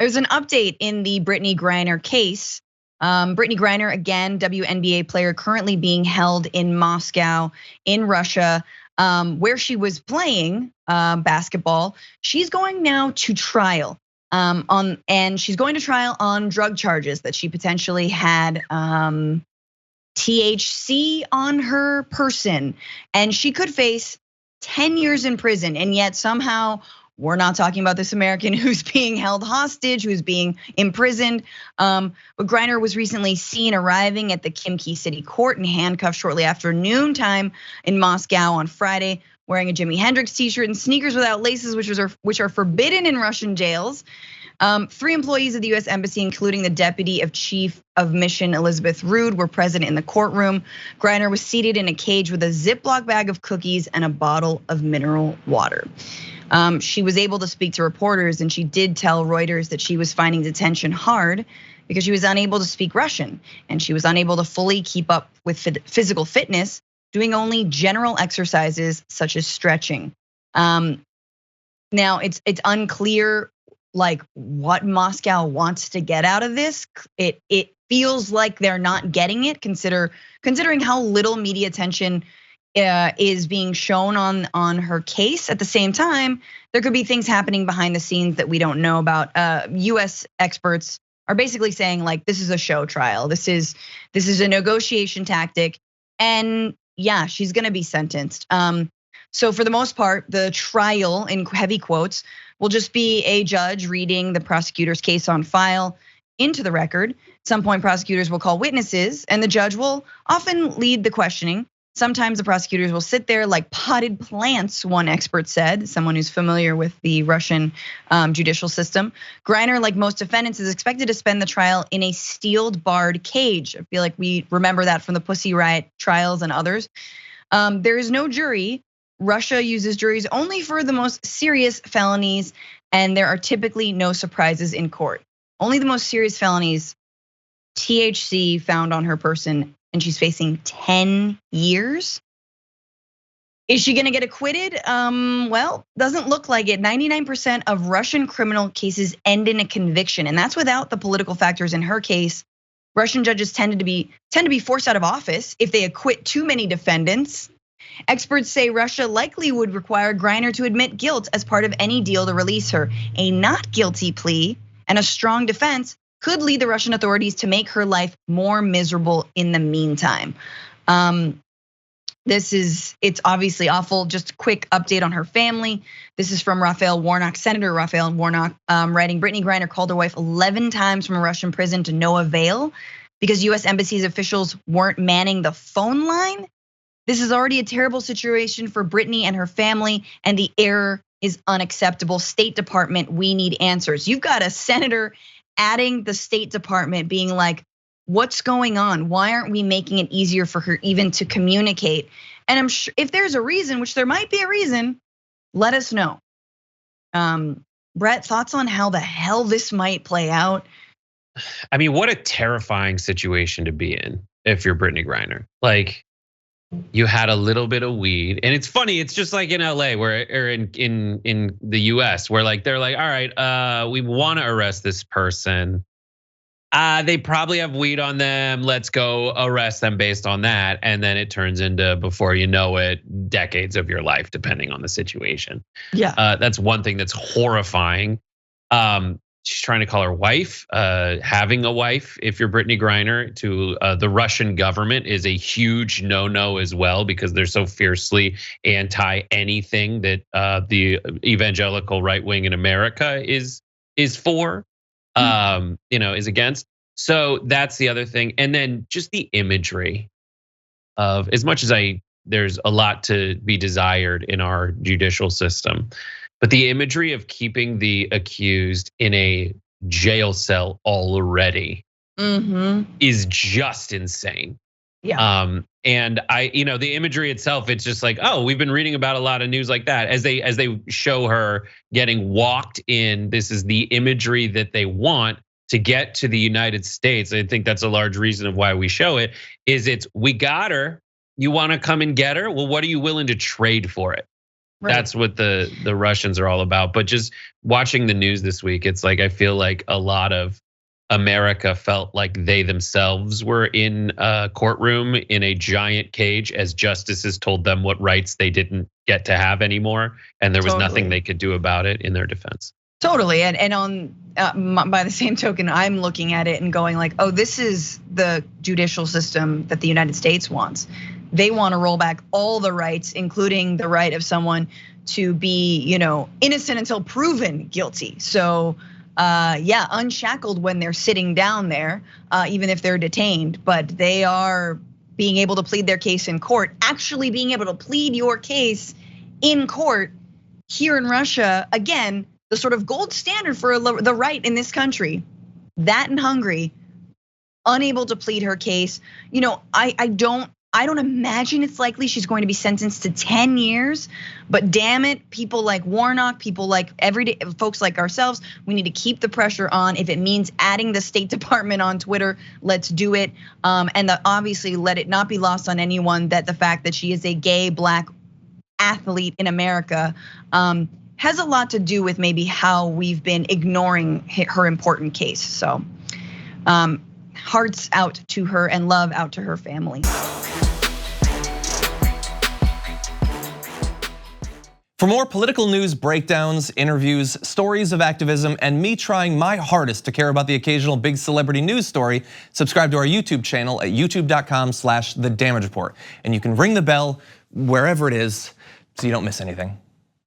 There's an update in the Brittney Griner case. Brittney Griner, again, WNBA player, currently being held in Moscow, in Russia, where she was playing basketball. She's going now to trial and she's going to trial on drug charges that she potentially had THC on her person, and she could face 10 years in prison. And yet somehow we're not talking about this American who's being held hostage, who's being imprisoned. But Griner was recently seen arriving at the Khimki City Court in handcuffs shortly after noontime in Moscow on Friday, wearing a Jimi Hendrix t-shirt and sneakers without laces, which are forbidden in Russian jails. 3 employees of the US Embassy, including the Deputy of Chief of Mission Elizabeth Rood, were present in the courtroom. Griner was seated in a cage with a Ziploc bag of cookies and a bottle of mineral water. She was able to speak to reporters, and she did tell Reuters that she was finding detention hard because she was unable to speak Russian and she was unable to fully keep up with physical fitness, doing only general exercises such as stretching. Now it's unclear like what Moscow wants to get out of this. It feels like they're not getting it, considering how little media attention is being shown on her case. At the same time, there could be things happening behind the scenes that we don't know about. US experts are basically saying like this is a show trial. This is a negotiation tactic, and yeah, she's gonna be sentenced. So for the most part, the trial, in heavy quotes, will just be a judge reading the prosecutor's case on file into the record. At some point, prosecutors will call witnesses, and the judge will often lead the questioning. Sometimes the prosecutors will sit there like potted plants, one expert said, someone who's familiar with the Russian judicial system. Griner, like most defendants, is expected to spend the trial in a sealed barred cage. I feel like we remember that from the Pussy Riot trials and others. There is no jury. Russia uses juries only for the most serious felonies, and there are typically no surprises in court. Only the most serious felonies, THC found on her person, and she's facing 10 years. Is she gonna get acquitted? Well, doesn't look like it. 99% of Russian criminal cases end in a conviction, and that's without the political factors in her case. Russian judges tend to be forced out of office if they acquit too many defendants. Experts say Russia likely would require Griner to admit guilt as part of any deal to release her. A not guilty plea and a strong defense could lead the Russian authorities to make her life more miserable in the meantime. It's obviously awful. Just a quick update on her family. This is from Raphael Warnock, Senator Raphael Warnock, writing, Brittney Griner called her wife 11 times from a Russian prison to no avail because US Embassy's officials weren't manning the phone line. This is already a terrible situation for Brittney and her family, and the error is unacceptable. State Department, we need answers. You've got a senator adding the State Department being like, what's going on? Why aren't we making it easier for her even to communicate? And I'm sure if there's a reason, which there might be a reason, let us know. Brett, thoughts on how the hell this might play out? I mean, what a terrifying situation to be in if you're Brittney Griner. Like, you had a little bit of weed, and it's funny. It's just like in LA, or in the US, where like they're like, all right, we want to arrest this person. They probably have weed on them. Let's go arrest them based on that, and then it turns into, before you know it, decades of your life, depending on the situation. Yeah, that's one thing that's horrifying. She's trying to call her wife. Having a wife, if you're Brittney Griner, to the Russian government is a huge no-no as well, because they're so fiercely anti anything that the evangelical right wing in America is for, is against. So that's the other thing. And then just the imagery of, as much as there's a lot to be desired in our judicial system, but the imagery of keeping the accused in a jail cell already is just insane. Yeah. And the imagery itself, it's just like, oh, we've been reading about a lot of news like that. As they show her getting walked in, this is the imagery that they want to get to the United States. I think that's a large reason of why we show it. We got her. You want to come and get her? Well, what are you willing to trade for it? Right. That's what the Russians are all about. But just watching the news this week, it's like I feel like a lot of America felt like they themselves were in a courtroom in a giant cage as justices told them what rights they didn't get to have anymore, and there was nothing they could do about it in their defense. Totally, and on by the same token, I'm looking at it and going like, oh, this is the judicial system that the United States wants. They want to roll back all the rights, including the right of someone to be, innocent until proven guilty. So, yeah, unshackled when they're sitting down there, even if they're detained, but they are being able to plead their case in court. Actually being able to plead your case in court here in Russia, again, the sort of gold standard for the right in this country. That in Hungary, unable to plead her case. I don't imagine it's likely she's going to be sentenced to 10 years, but damn it, people like Warnock, people like everyday folks like ourselves, we need to keep the pressure on. If it means adding the State Department on Twitter, let's do it. And obviously let it not be lost on anyone that the fact that she is a gay Black athlete in America has a lot to do with maybe how we've been ignoring her important case. So hearts out to her and love out to her family. For more political news breakdowns, interviews, stories of activism, and me trying my hardest to care about the occasional big celebrity news story, subscribe to our YouTube channel at youtube.com/thedamagereport. And you can ring the bell wherever it is so you don't miss anything.